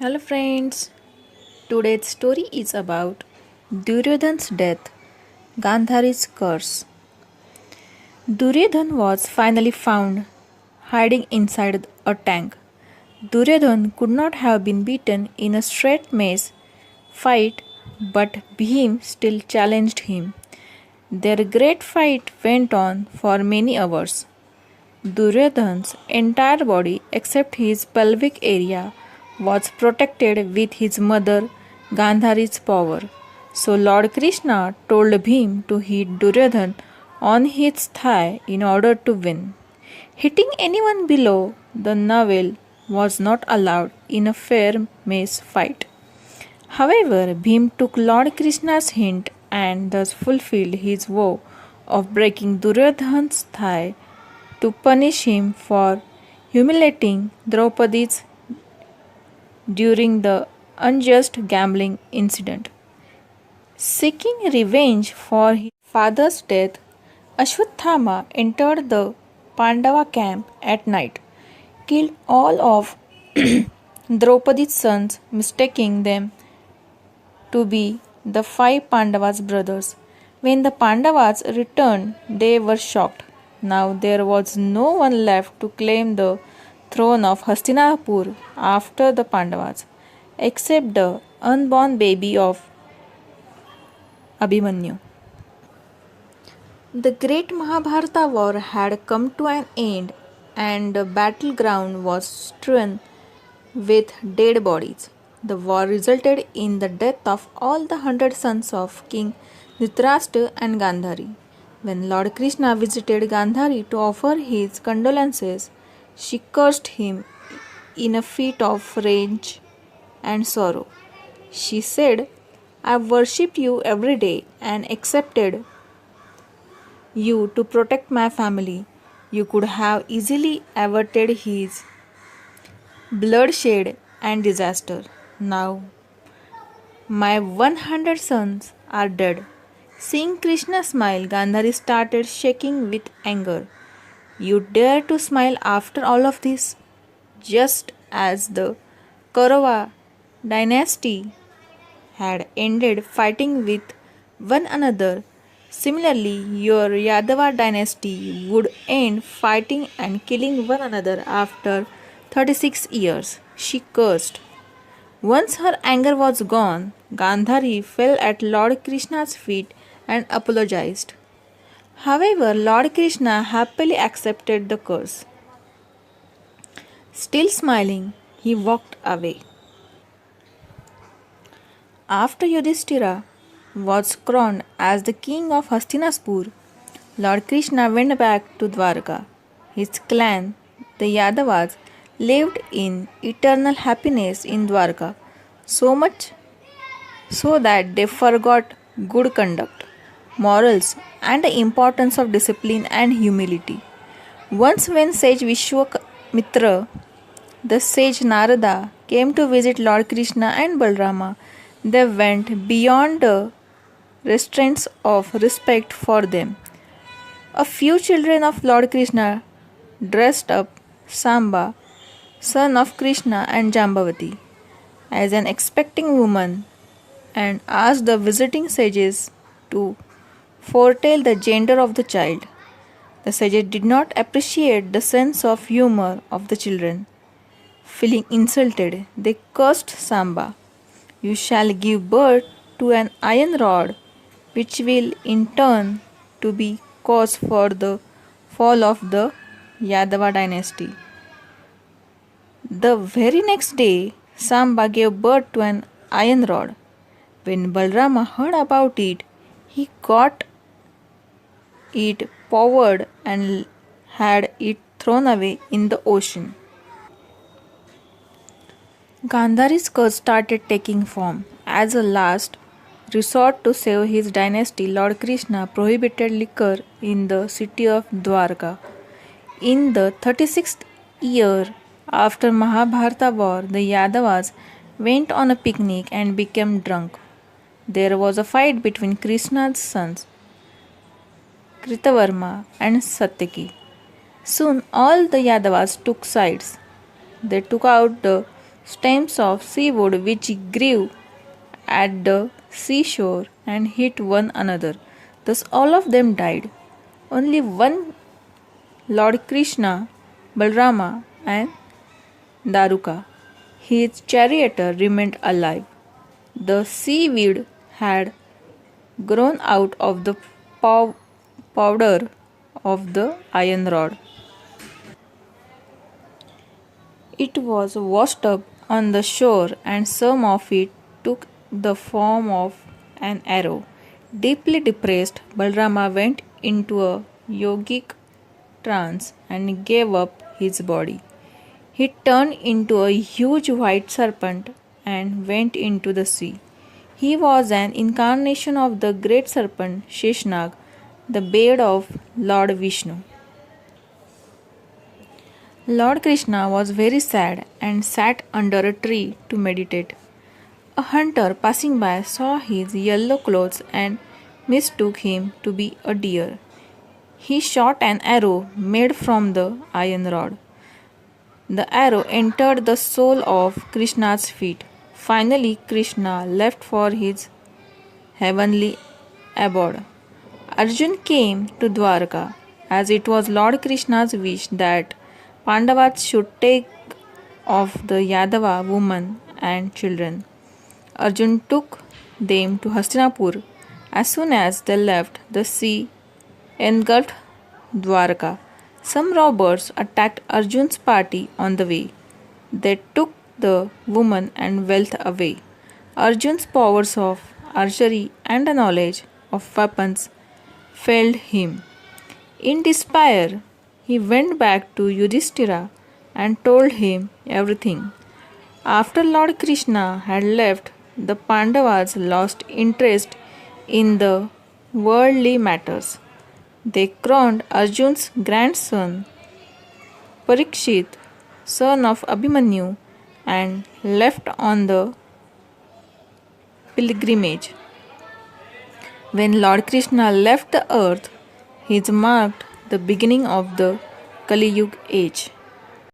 Hello friends, today's story is about Duryodhan's death, Gandhari's curse. Duryodhan was finally found hiding inside a tank. Duryodhan could not have been beaten in a straight mace fight, but Bhim still challenged him. Their great fight went on for many hours. Duryodhan's entire body, except his pelvic area, was protected with his mother Gandhari's power. So Lord Krishna told Bhim to hit Duryodhan on his thigh in order to win. Hitting anyone below the navel was not allowed in a fair mace fight. However, Bhim took Lord Krishna's hint and thus fulfilled his vow of breaking Duryodhan's thigh to punish him for humiliating Draupadi during the unjust gambling incident. Seeking revenge for his father's death, Ashwatthama entered the Pandava camp at night, killed all of Draupadi's sons, mistaking them to be the five Pandavas' brothers. When the Pandavas returned, they were shocked. Now there was no one left to claim the throne of Hastinapur after the Pandavas, except the unborn baby of Abhimanyu. The great Mahabharata war had come to an end, and the battleground was strewn with dead bodies. The war resulted in the death of all the 100 sons of King Dhritarashtra and Gandhari. When Lord Krishna visited Gandhari to offer his condolences, she cursed him in a fit of rage and sorrow. She said, I worshipped you every day and accepted you to protect my family. You could have easily averted his bloodshed and disaster. Now my 100 sons are dead. Seeing Krishna smile, Gandhari started shaking with anger. You dare to smile after all of this? Just as the Kaurava dynasty had ended fighting with one another, similarly, your Yadava dynasty would end fighting and killing one another after 36 years. She cursed. Once her anger was gone, Gandhari fell at Lord Krishna's feet and apologized. However, Lord Krishna happily accepted the curse. Still smiling, he walked away. After Yudhishthira was crowned as the king of Hastinapur, Lord Krishna went back to Dwarka. His clan, the Yadavas, lived in eternal happiness in Dwarka, so much so that they forgot good conduct, morals, and the importance of discipline and humility. Once, when sage Vishwamitra, the sage Narada, came to visit Lord Krishna and Balrama, they went beyond the restraints of respect for them. A few children of Lord Krishna dressed up Samba, son of Krishna and Jambavati, as an expecting woman and asked the visiting sages to foretell the gender of the child. The sages did not appreciate the sense of humor of the children. Feeling insulted, they cursed Samba. You shall give birth to an iron rod, which will in turn to be cause for the fall of the Yadava dynasty. The very next day, Samba gave birth to an iron rod. When Balrama heard about it, he got it powered and had it thrown away in the ocean. Gandhari's curse started taking form. As a last resort to save his dynasty, Lord Krishna prohibited liquor in the city of Dwarka. In the 36th year after Mahabharata war, the Yadavas went on a picnic and became drunk. There was a fight between Krishna's sons, Kritavarma and Satyaki. Soon all the Yadavas took sides. They took out the stems of seaweed which grew at the seashore and hit one another. Thus, all of them died. Only one, Lord Krishna, Balrama, and Daruka, his charioteer, remained alive. The seaweed had grown out of the powder of the iron rod. It was washed up on the shore, and some of it took the form of an arrow. Deeply depressed, Balrama went into a yogic trance and gave up his body. He turned into a huge white serpent and went into the sea. He was an incarnation of the great serpent Sheshnag, the beard of Lord Vishnu. Lord Krishna was very sad and sat under a tree to meditate. A hunter passing by saw his yellow clothes and mistook him to be a deer. He shot an arrow made from the iron rod. The arrow entered the sole of Krishna's feet. Finally, Krishna left for his heavenly abode. Arjun came to Dwarka, as it was Lord Krishna's wish that Pandavas should take of the Yadava women and children. Arjun took them to Hastinapur. As soon as they left, the sea engulfed Dwarka. Some robbers attacked Arjun's party on the way. They took the woman and wealth away. Arjun's powers of archery and the knowledge of weapons failed him. In despair, he went back to Yudhishthira and told him everything. After Lord Krishna had left, the Pandavas lost interest in the worldly matters. They crowned Arjun's grandson Parikshit, son of Abhimanyu, and left on the pilgrimage. When Lord Krishna left the earth, he marked the beginning of the Kali Yuga age.